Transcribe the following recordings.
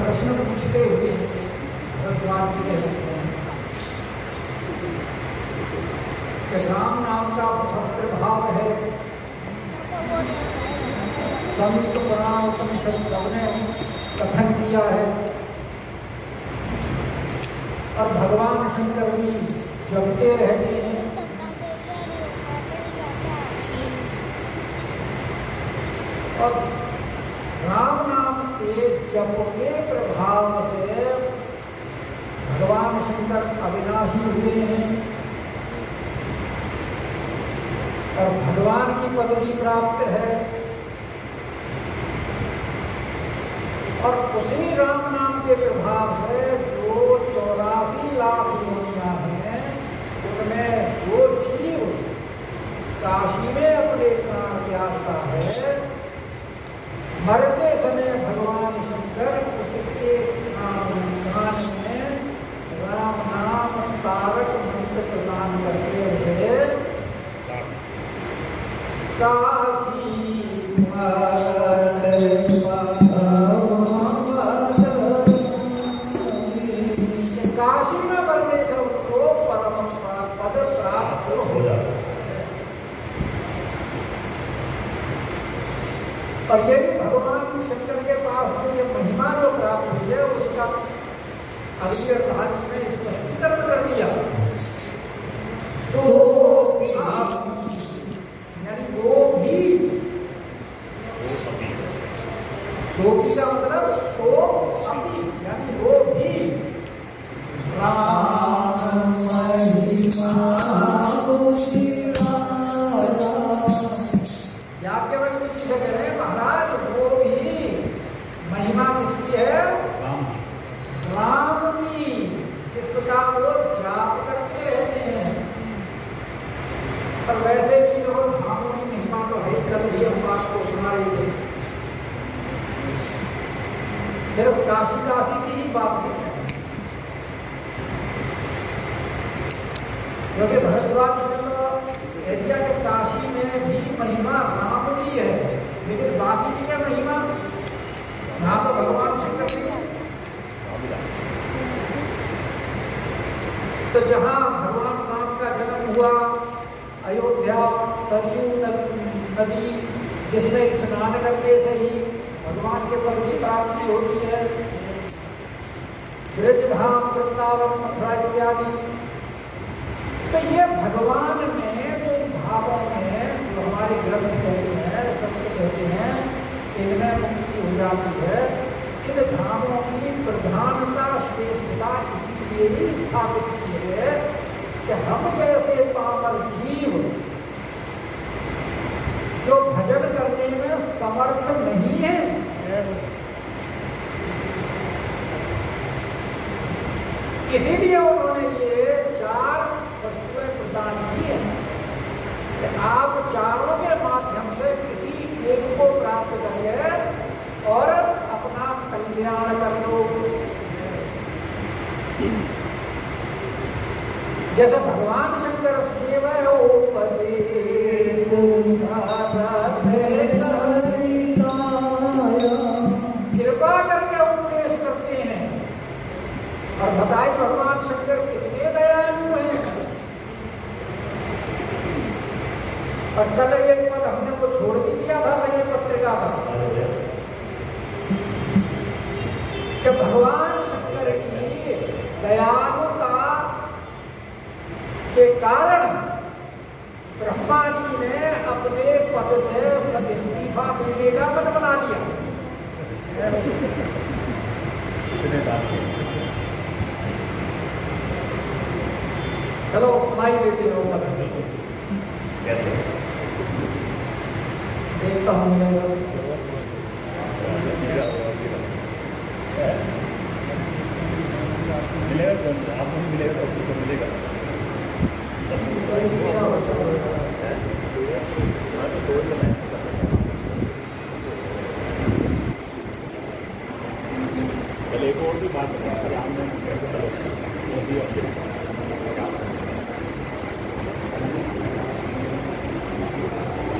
प्रश्न पूछते हुए भगवान जी कहते हैं कि राम नाम का बहुत प्रभाव है। संत पुराण उपनिषद सबने कथन किया है और भगवान शंकर भी जपते रहते हैं। और राम नाम के जप के प्रभाव से भगवान शंकर अविनाशी हुए हैं और भगवान की पदवी प्राप्त है। और उसी राम नाम के प्रभाव से जो 84 लाख योनियां हैं उनमें जो जीव काशी में अपने प्राण त्यागता है, मरते समय भगवान शंकर उसके नाम में राम नाम तारक मंत्र प्रदान करते हुए काशी में बनने से उसको परम पद प्राप्त हो जाता है। और ये भी भगवान शंकर के पास में ये महिमा जो प्राप्त हुई है उसका अगली कहानी में स्पष्टीकरण कर दिया। तो यानी वो भी का मतलब तो अभी यानी वो भी राम महिमा का वो जाप करते रहते हैं। और वैसे भी जो धामों की महिमा तो है, कल भी हम आपको सुना रहे थे, सिर्फ काशी काशी की ही बात नहीं है, क्योंकि भरद्वाज एरिया के काशी में भी महिमा राम की है, लेकिन बाकी की क्या महिमा, यहाँ तो भगवान शंकर की है। तो जहाँ भगवान राम का जन्म हुआ, अयोध्या सरयू नदी, जिसमें स्नान करने से ही भगवान के पद की प्राप्ति होती है, ब्रजधाम वृंदावन मथुरा इत्यादि। तो ये भगवान ने जो भावों में जो हमारे ग्रंथ कहते हैं, सत्य कहते हैं, इनमें मुक्ति हो जाती है। इन धामों की प्रधानता श्रेष्ठता इसलिए ही स्थापित की है कि हम जैसे पामर जीव जो भजन करने में समर्थ नहीं है, इसीलिए उन्होंने ये 4 वस्तुएं प्रदान की है कि आप चारों के माध्यम से किसी एक को प्राप्त करिए और अपना कल्याण कर लो। जैसे भगवान शंकर सेवयोपदेश कृपा करके उपदेश करते हैं। और बताइए भगवान शंकर कितने दयालु हैं। और कल एक पद हमने को छोड़ भी दिया था, मैंने पत्रिका था कि भगवान शंकर की दयालुता के कारण ब्रह्मा जी ने अपने पद से इस्तीफा देने का मन बना लिया। चलो सुनाई देते हो, देखता हूँ मिलेगा आपको मिलेगा तो उसको मिलेगा। चल एक और भी बात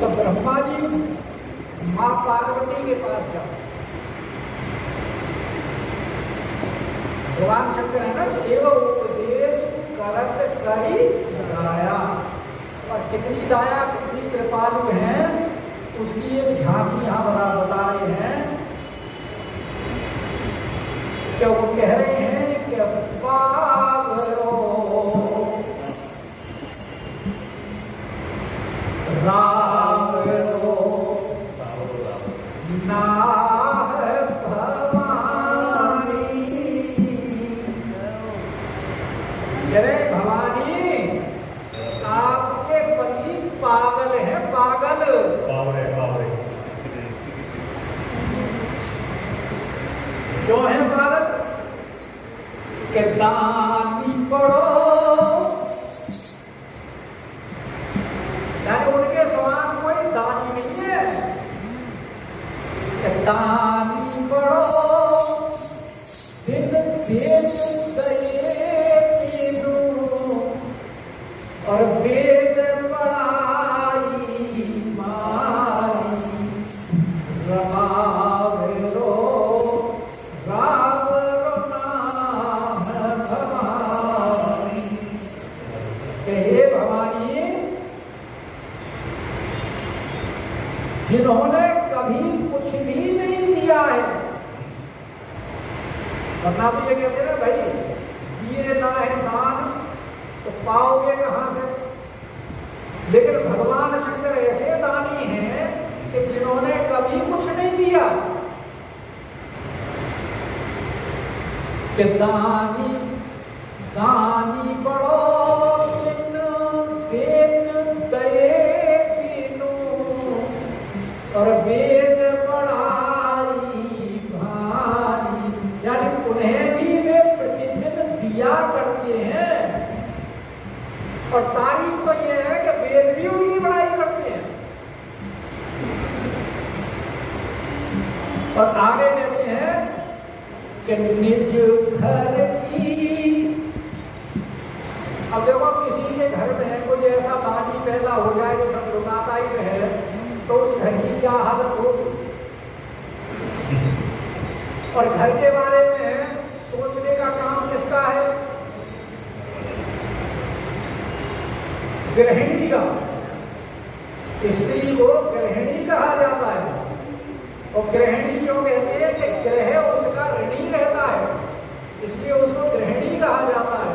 तो ब्रह्मा जी माँ पार्वती के पास जाओ, भगवान शंकर है ना, सेवा उपदेश करत करी दया। और कितनी दया कितनी कृपालु है उसकी एक झांकी यहाँ बता रहे हैं कि वो कह रहे हैं कि पावरो राम रो नाह भवानी, आपके पति पागल है, पागल पावरे। क्यों है पागल? के दानी पड़ो, यानी उनके समान कोई दानी नहीं है। के दानी पड़ो दिन भेद और वेद पढ़ाई मारी रावरो नाम भवानी। हे भवानी, जिन्होंने कभी कुछ भी नहीं दिया है, वरना तो ये कहते ना भाई दिए ना है दान तो पाओगे कहां से। लेकिन भगवान शंकर ऐसे दानी हैं कि जिन्होंने कभी कुछ नहीं दिया, कि दानी दानी बड़ो वेद दये पीनो और वेद पढ़ाई भारी, यानी उन्हें भी वे प्रतिदिन दिया करते हैं और तारीफ तो ये है कि वेद भी उनकी बड़ाई करते हैं। और आगे कहते हैं कि निज घर की, अब देखो किसी के घर में कोई ऐसा दानी पैदा हो जाए जो सब रुकाता ही रहे, तो उस घर की क्या हालत होगी। और घर के बारे में सोचने का काम किसका है? गृहिणी का। स्त्री को गृहिणी कहा जाता है। और गृहिणी क्यों कहते हैं कि ग्रह उसका ऋणी रहता है, इसलिए उसको गृहिणी कहा जाता है,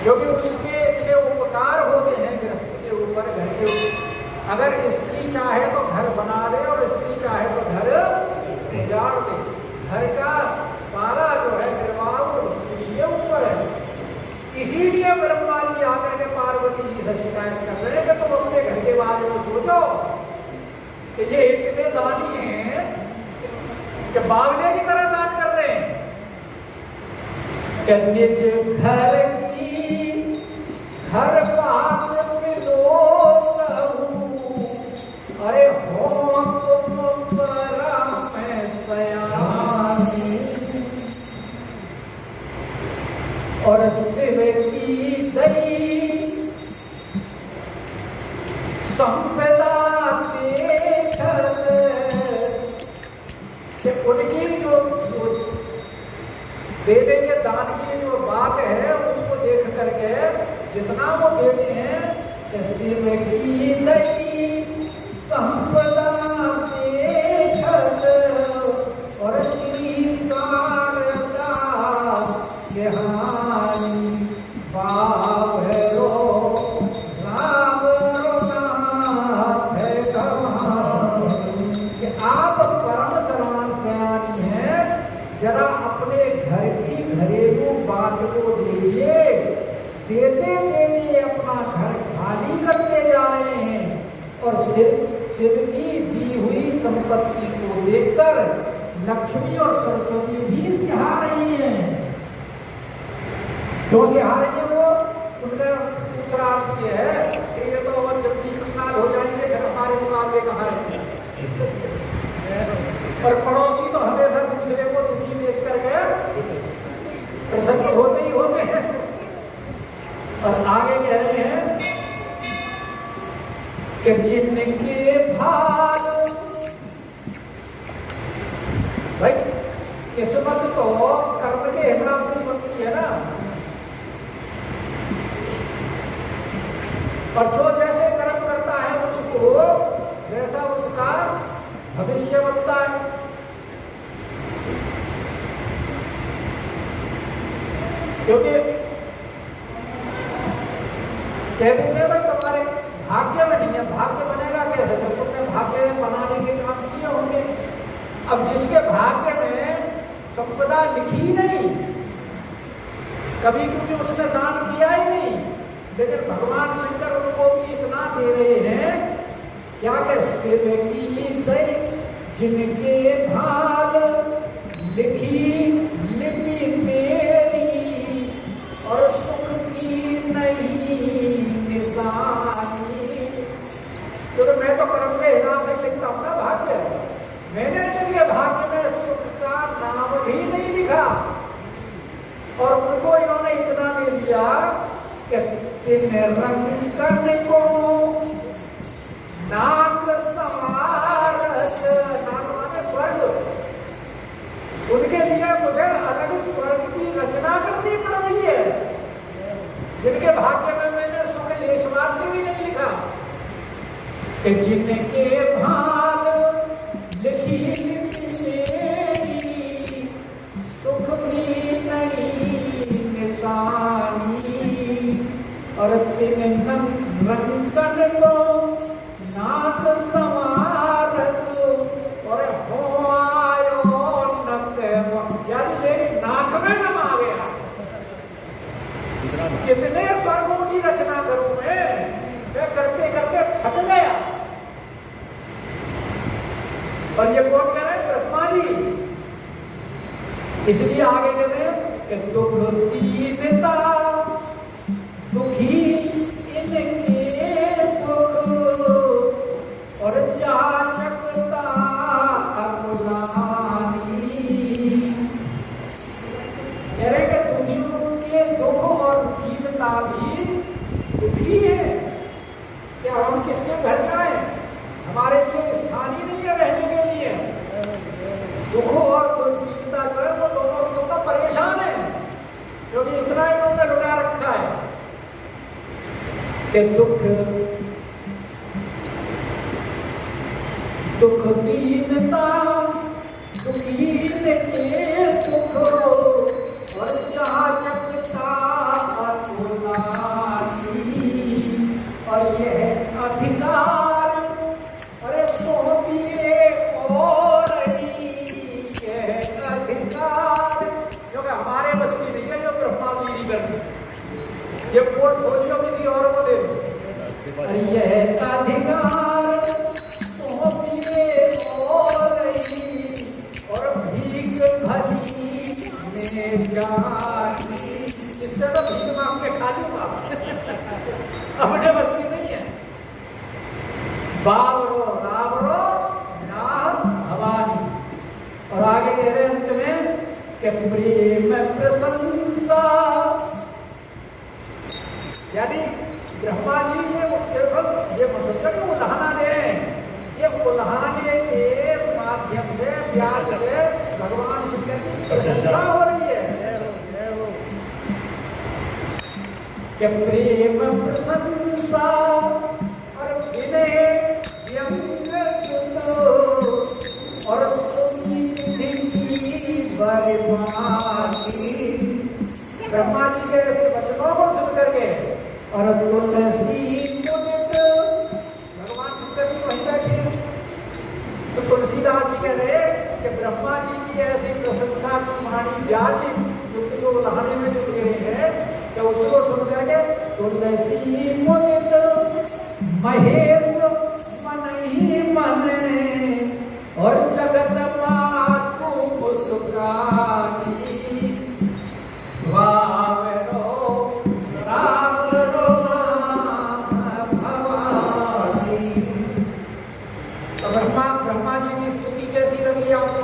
क्योंकि उसके इतने उपकार होते हैं गृहस्थ के ऊपर, घर के ऊपर। अगर स्त्री चाहे तो घर बना दे और स्त्री चाहे तो घर उजाड़ दे। घर का सारा जो है निर्वाह स्त्री के ऊपर है। इसीलिए ब्रह्मा जी आकर के पार्वती जी से शिकायत कर रहे हैं कि तुम अपने घर के बारे में सोचो कि ये इतने दानी हैं कि बावले की तरह दान कर रहे हैं। निज घर की घर बात में लोग, अरे हो तुम परम सयानी, और शिव की दई संपदा उनकी जो देने के दान की जो बात है उसको देख करके जितना वो देते हैं, शिव की दई संपदा देखत, और श्री शारदा ज्ञानी बाप है रो राम है कि आप परम सर्वान सयानी हैं, जरा अपने घर की घरेलू बात को देखिए। देते देते अपना घर खाली करते जा रहे हैं और शिव की दी हुई संपत्ति को देखकर लक्ष्मी और सरस्वती भी सिहा रही हैं। क्यों सिहा रही है वो? उनका दूसरा अर्थ ये है कि ये तो अगर जल्दी कंगाल हो जाएंगे घर हमारे मुकाबले कहाँ है। और पड़ोसी तो हमेशा दूसरे को दुखी देख करके प्रसन्न होते ही होते हैं। और आगे कह रहे हैं कि जिनके भाग, भाई किस्मत तो कर्म के हिसाब से ही बनती है ना, और जो जैसे कर्म करता है उसको वैसा उसका भविष्य बनता है। क्योंकि कह देंगे भाई तुम्हारे भाग्य में नहीं है, भाग्य बनेगा कैसे जब तुमने भाग्य बनाने के काम किए होंगे। अब जिसके भाग्य में संपदा लिखी नहीं कभी, क्योंकि उसने दान किया ही नहीं, लेकिन भगवान शंकर उनको भी इतना दे रहे हैं क्या कि शिव की दई जिनके भाल लिखी लिपि मेरी, और सुख की नहीं निशानी। क्योंकि मैं तो कर्म के हिसाब से लिखता हूँ ना भाग्य, मैंने चलिए भाग्य में सुख का नाम भी नहीं लिखा, और उनको इन्होंने इतना दे दिया कि तीन रंग करने को नाग समारस, नाग माने स्वर्ग, उनके लिए मुझे अलग स्वर्ग की रचना करनी पड़ रही है, जिनके भाग्य में मैंने सुख लेशमात्र भी नहीं लिखा। कि जिनके भाल लिखी मेरी, सुख की नहीं निशानी, और तीन रंग को नाथ समारत, और हो आयो नक, यानी मेरी नाक में नम आ गया। कितने स्वर्गों की रचना करूं मैं करते करते थक गया। और ये कौन कह रहे हैं? ब्रह्मा जी। इसलिए आगे कहते हैं कि तुम दीनता दुखी इनके दुख और जाचकता अकुलानी। कह रहे कि दुनियों के दुख और जीवता भी दुखी है। क्या हम किसके घर जाएं? हमारे लिए स्थान ही नहीं है रहने के लिए। दुख और जीवता जो है वो लोगों को तो परेशान है, क्योंकि इतना इन्होंने रुला रखा है कि दुख दीनता दुखी के दुख और जाचकता अकुलानी। और यह अधिकार अरे सौंपिए और अधिकार जो कि हमारे बस की नहीं है, जो ब्रह्मा जी करते, ये पोर्टफोलियो किसी और को दे दो। अरे यह अधिकार सौंपिए और भीख भरी में जानी। इससे तो भीख मांग के खा लूंगा, अपने बस की नहीं है। बावरो रावरो नाम भवानी। और आगे कह रहे अंत में कि प्रेम प्रशंसा, यानी ब्रह्मा जी ये सिर्फ ये मतलब कि उल्हाना दे रहे हैं, ये उल्हाने के माध्यम से प्यार से भगवान शिव की प्रशंसा हो रही है कि प्रेम प्रशंसा और विनय व्यंग और ब्रह्मा जी के ऐसे वचनों को सुन करके और तुलसी मुनित भगवान शंकर जी वहीं बैठे, तो तुलसीदास जी कह रहे कि ब्रह्मा जी की ऐसी प्रशंसा की वाणी जाति जो उल्हाने में जुड़ गई है कि उसको सुन करके तुलसी मुनित महेश मन ही मन और जगत मातु पुष्कानी। वावरो रावरो नाम भवानी। तो ब्रह्मा जी की स्तुति कैसी लगी आपको?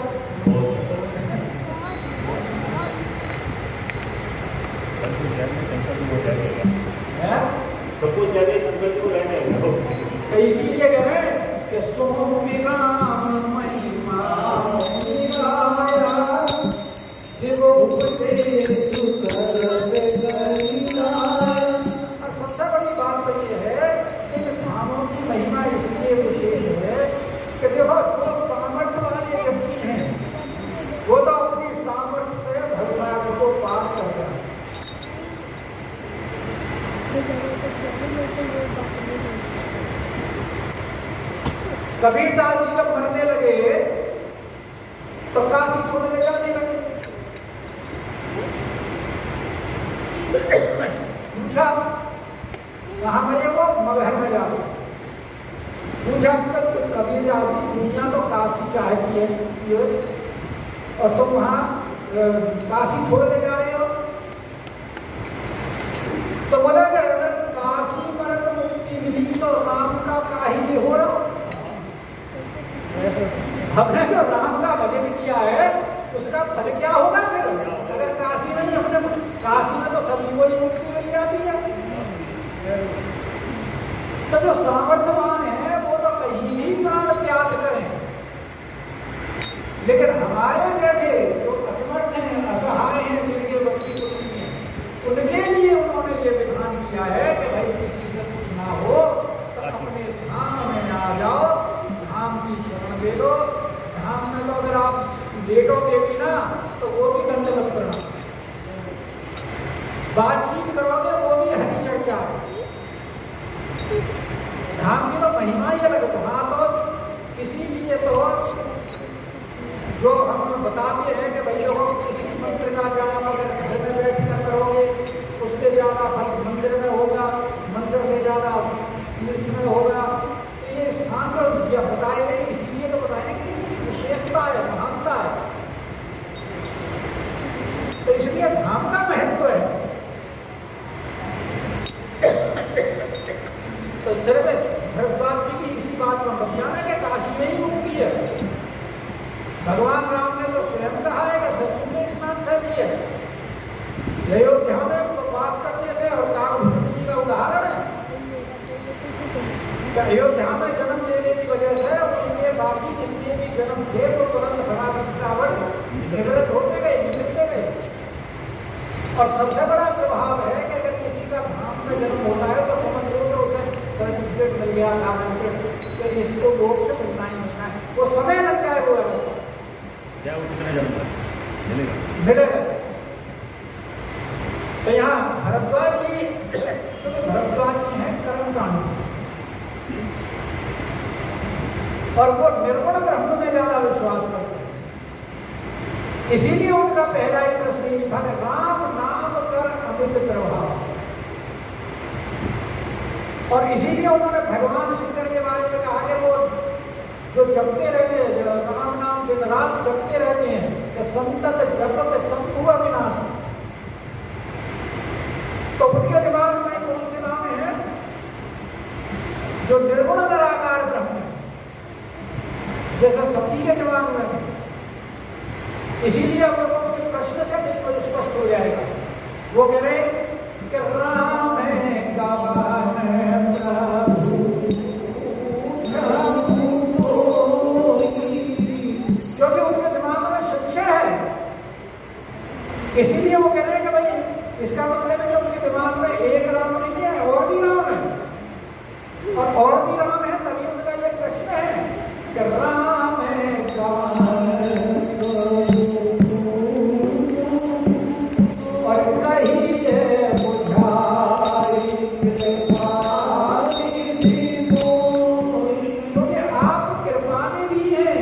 सब कुछ जाने शंकर जी को रहने दो। इसलिए कह रहे हैं कि सोमिना महिमा शिव उपदेश और सबसे बड़ी बात तो ये है कि धामों की महिमा इसलिए विशेष है कि देखो जो सामर्थ्य वाले व्यक्ति हैं वो तो अपनी सामर्थ्य से भगवान को पार कर रहे हैं। कबीरदास जी जब मरने लगे तो काशी छोड़ के जाने लगे। पूछा कहाँ मरे वो? मगहर में जाओ। पूछा तो कबीरदास जी दुनिया तो काशी चाहती है और तुम वहाँ काशी छोड़ के जा रहे हो? तो बोला कि अगर काशी परत मुक्ति मिली तो राम का काहे हो रहा? हमने जो राम का भजन किया है उसका फल क्या होगा फिर? अगर काशी नहीं, अपने काशी में तो सभी को ही मुक्ति मिल जाती है। तो जो सामर्थ्यवान है वो तो कहीं ही प्राण त्याग करें, लेकिन हमारे जैसे जो असमर्थ हैं, असहाय हैं, जिनके बस की कुछ नहीं है, उनके लिए उन्होंने ये विधान किया है कि भाई किसी से कुछ ना हो तो अपने धाम में आ जाओ, धाम की शरण दे दो। धाम में तो अगर आप लेटोगे भी ना तो वो भी दंडवत करना, बातचीत करोगे वो भी हरी चर्चा है। धाम की तो महिमा ही अलग है। वहाँ तो इसीलिए तो जो हम बताते हैं कि भाई देखो किसी मंत्र का जाप अगर घर में बैठ कर करोगे उससे ज़्यादा फल मंदिर में होगा, मंदिर से ज़्यादा तीर्थ में होगा। तो ये स्थान तो बताए गए, इसलिए तो बताए कि विशेषता है, महानता है। तो इसलिए धाम का महत्व है। अयोध्या में वास करते थे और काकभूषण जी का उदाहरण है कि अयोध्या में जन्म लेने की वजह से उनके बाकी जितने भी जन्म थे वो तुरंत रावण निवृत्त होते गए, निकलते गए। और सबसे बड़ा प्रभाव है कि अगर किसी का धाम में जन्म होता है तो समझ लो कि उसे सर्टिफिकेट मिल गया, कि इसको लोग से मिलना ही मिलना है, वो समय लग जाए वो क्या वो कितना जन्म मिलेगा। तो यहाँ भरद्वाज जी, क्योंकि भरद्वाज जी हैं कर्मकांड और वो निर्गुण ब्रह्म में ज्यादा विश्वास करते हैं, इसीलिए उनका पहला ही प्रश्न यही था कि राम नाम कर अमित प्रभाव। और इसीलिए उन्होंने भगवान शंकर के बारे में कहा कि वो जो जपते रहते हैं, राम नाम दिन रात जपते रहते हैं, कि संतत जपत संभुव विनाश। तो उनके दिमाग में कौन से नाम है जो निर्गुण निराकार ब्रह्म है, जैसे सती के दिमाग में है। इसीलिए अब लोगों के प्रश्न से बिल्कुल स्पष्ट हो जाएगा। वो कह रहे कि राम है क्योंकि उनके दिमाग में संशय है, इसीलिए वो कह रहे हैं कि भाई इसका मतलब है कि उनके दिमाग में एक राम नहीं है, और भी राम है, और भी राम है। तभी उनका ये प्रश्न है कि राम है और कहीं है बुझाई, क्योंकि आप कृपा में भी हैं।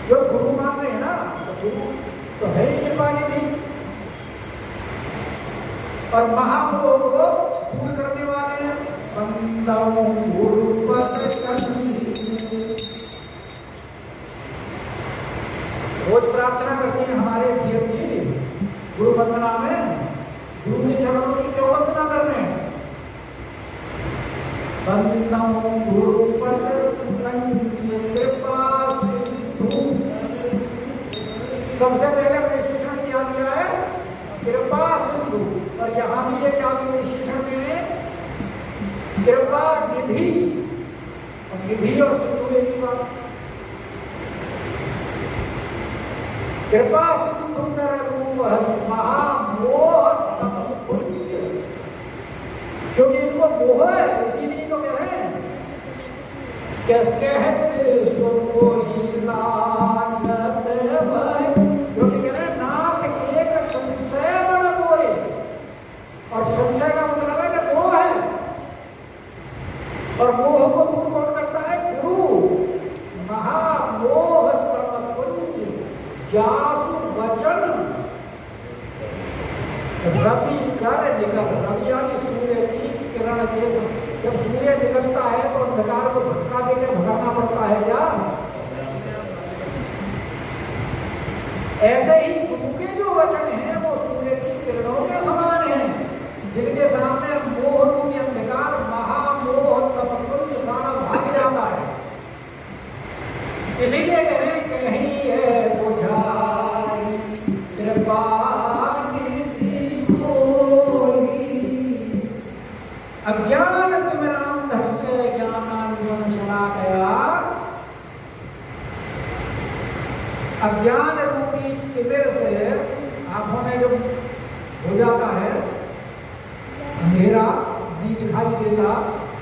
जो गुरु मान रहे हैं ना, तो है ही कृपा निधि और महाप्रभु को पूर्ण करने वाले हैं। रोज प्रार्थना करते हैं हमारे धीर जी गुरु वंदना में, गुरु के चरणों की क्यों वंदना कर रहे हैं? सबसे पहले विशेषण क्या दिया है? कृपा सिंधु। और यहाँ भी ये क्या विशेषण में कृपा निधि, और निधि और सिंधु एक ही बात। कृपा सिंधु रूप महामोह, क्योंकि इनको मोह है, इसीलिए तो कह रहे हैं कहते सुनो ही लानत भय, क्योंकि कह रहे हैं नाथ एक संशय बड़ मोहे। और संशय का मतलब है कि मोह है, और मोह को दूर कौन करता है? गुरु। महामोह तम कुंज जासु वचन रवि कर निकल। रवि यानी सूर्य की किरण के, जब सूर्य निकलता है तो अंधकार को धक्का देकर भगाना पड़ता है क्या? ऐसे ही गुरु के जो वचन हैं वो सूर्य की किरणों के समान हैं, जिनके सामने मोह रूपी अंधकार महामोह तमकुंज सारा भाग जाता है। इसीलिए कह रहे कहीं है बुझाई कृपा अज्ञान तिमिरांधस्य ज्ञानांजन शलाकया। अज्ञान रूपी तिमिर से आंखों में जब हो जाता है अंधेरा, नहीं दिखाई देता,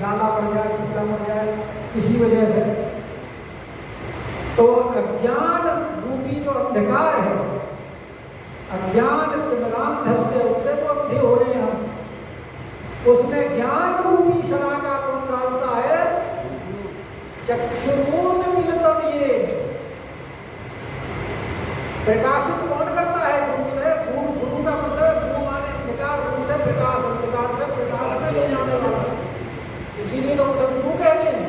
जाला पड़ जाए, टुकड़ा पड़ जाए किसी वजह से, तो अज्ञान रूपी जो अंधकार है, अज्ञान तिमिरांधस्य, उससे तो अंधे हो रहे हैं हम, उसमें ज्ञान रूपी शलाका कौन डालता है? चक्षुरों मिलतम, ये प्रकाशित कौन करता है? गुरु से। गुरु का मतलब गुरु माने अंधकार, गुरु से प्रकाश, अंधकार से प्रकाश में ले जाने वाला, इसीलिए तो सब गुरु कहते हैं।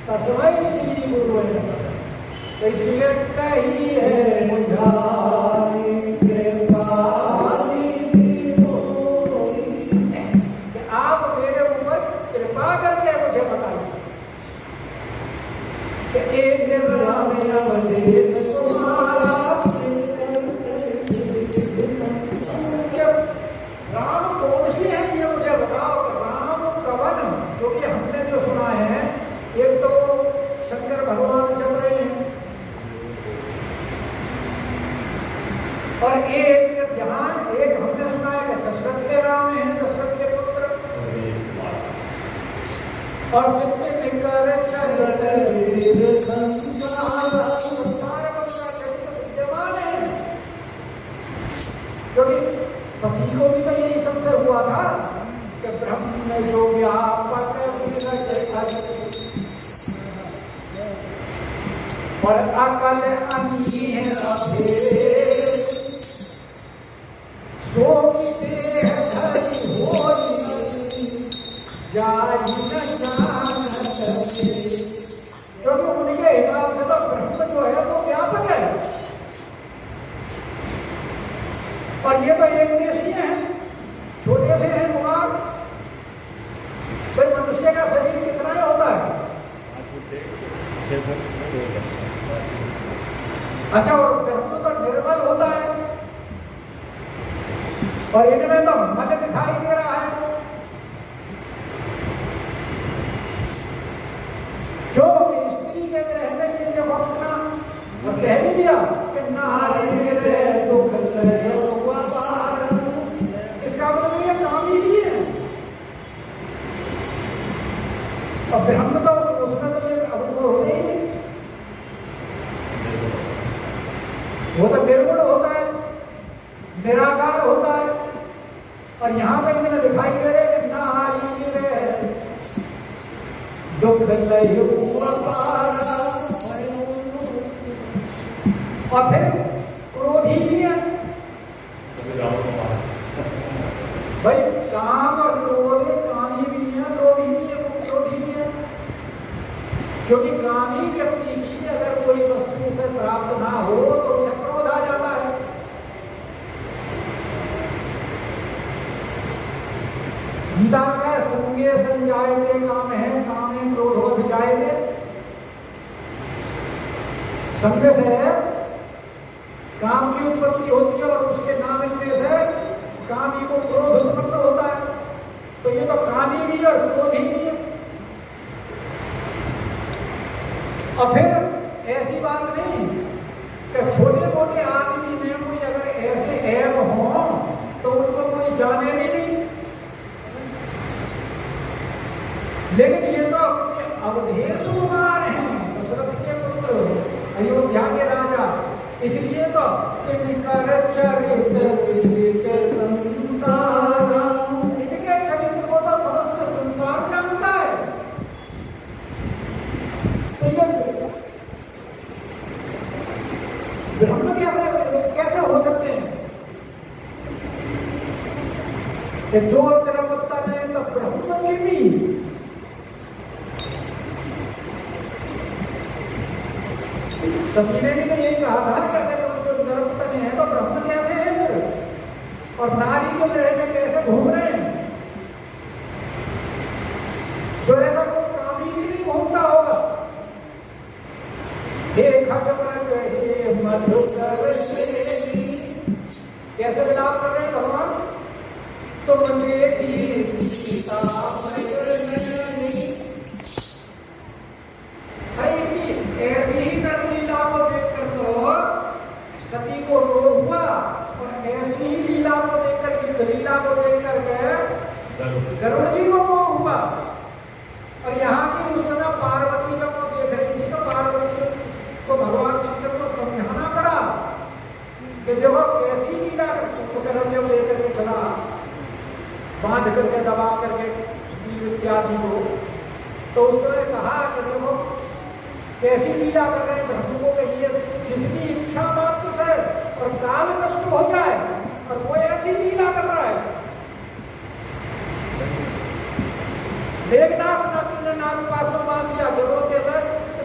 तस्मै श्री गुरु है, तो इसलिए कही है बुझाई कृपा। आप मेरे ऊपर कृपा करके मुझे बताइए कि एक राम अवधेश तुम्हारा और एक यहाँ एक हमने सुना है कि दशरथ के नाम है, दशरथ के पुत्र, और जितने लिंगर विद्यमान है, क्योंकि सती को भी तो यही सबसे हुआ था कि ब्रह्म में जो व्यापक और अकल अनिह सो धरी होई जाई न जानत, क्योंकि उनके हिसाब से तो ब्रह्म जो है वो व्यापक है, और ये तो एक देशीय है, छोटे से हैं कुमार। कोई मनुष्य का शरीर कितना ही होता है? अच्छा, और ब्रह्म तो निर्मल होता है, और इनमें तो मल दिखाई दे रहा है। जो स्त्री के ग्रह में ये जब अपना कह भी दिया कि नारी रे दुख इसका मतलब ये काम ही नहीं है। और ब्रह्म तो उसमें तो ये होते ही नहीं, वो तो निर्गुण होता है, निराकार होता है, और यहाँ पे मैंने दिखाई दे रहे कि नारी रे दुख और फिर क्रोधी भी है भाई, काम और क्रोध कामी भी है, लोभी भी है, क्रोधी भी है, क्योंकि कामी व्यक्ति की अगर कोई वस्तु से प्राप्त ना हो तो उसे क्रोध आ जाता है। गीता का संगे संजायते काम है, कामे क्रोधो विजायते, संग से काम की उत्पत्ति होती है और उसके ना मिलने से कामी को क्रोध उत्पन्न होता है। तो ये तो कामी भी और क्रोधी भी है। और फिर ऐसी बात नहीं कि छोटे मोटे आदमी में कोई अगर ऐसे ऐब हो तो उनको कोई जाने भी नहीं, लेकिन ये तो अपने अवधेश कुमार हैं, दशरथ के पुत्र, अयोध्या के राजा, इसलिए तो इनका चरित्र संसार, इनके चरित्र को तो समस्त संसार जानता है। ब्रह्म कैसे हो सकते हैं कि जो तरफ है तो ब्रह्म की भी सभी ने भी तो यही कहा था कि जो गर्भतन है तो ब्रह्म कैसे है फिर, और नारी के ग्रह में कैसे घूम रहे हैं? जो ऐसा कोई काम ही नहीं घूमता होगा। कैसे विलाप कर रहे हैं भगवान? तो देखी सीता ऐसी ही लीला को देखकर तो सती को रोग हुआ, और ऐसी ही लीला को देखकर, लीला को देखकर के गरुड़ जी को मोह हुआ। और यहाँ की उस समय पार्वती जब वो देख रही थी तो पार्वती को भगवान शंकर को समझाना पड़ा कि देखो कैसी लीला जब लेकर के चला, बांध करके दबा करके इत्यादि को, तो उसने कहा कि देखो कैसी लीला कर रहे हैं ब्रह्म को कहिए, जिसकी इच्छा मात्र से और काल नष्ट हो जाए, और वो ऐसी लीला कर रहा है। लेखनाथ ने नाम पास में मान दिया, जरूरत है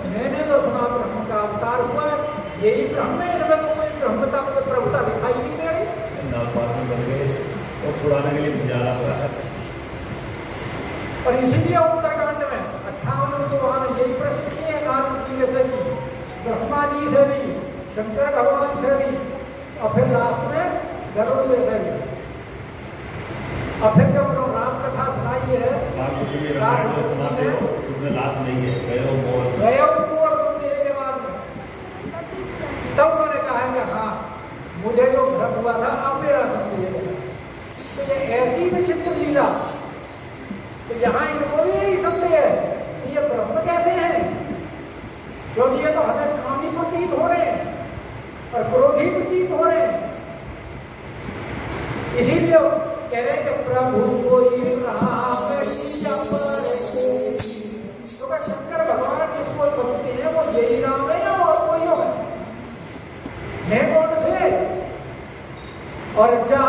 मैंने तो सुना ब्रह्म का अवतार हुआ है, यही ब्रह्म है, इनमें तो कोई ब्रह्मता प्रभुता दिखाई नहीं दे रही, और छुड़ाने के लिए ज्यादा हुआ है। और इसीलिए उत्तरकांड में 58 तो वहां यही प्रश्न किए नारद जी से भी, ब्रह्मा जी से भी, शंकर भगवान से भी, और फिर लास्ट में गरुड़ जी से भी। और फिर जब राम कथा सुनाई है, लास्ट नहीं है गए के बाद में, तब उन्होंने कहा कि हाँ मुझे जो भ्रम हुआ था आप मेरा संदेह है। तो ये ऐसी विचित्र लीला, तो यहाँ इनको भी यही संदेह है कि ये ब्रह्म कैसे हैं, क्योंकि ये तो हमें कामी प्रतीत हो रहे हैं और क्रोधी प्रतीत हो रहे हैं। इसीलिए कह रहे हैं कि प्रभु कोई राम की अपर कोई। तो क्या शंकर भगवान जिसको बचते हैं वो यही राम है या और कोई है कौन से? और जा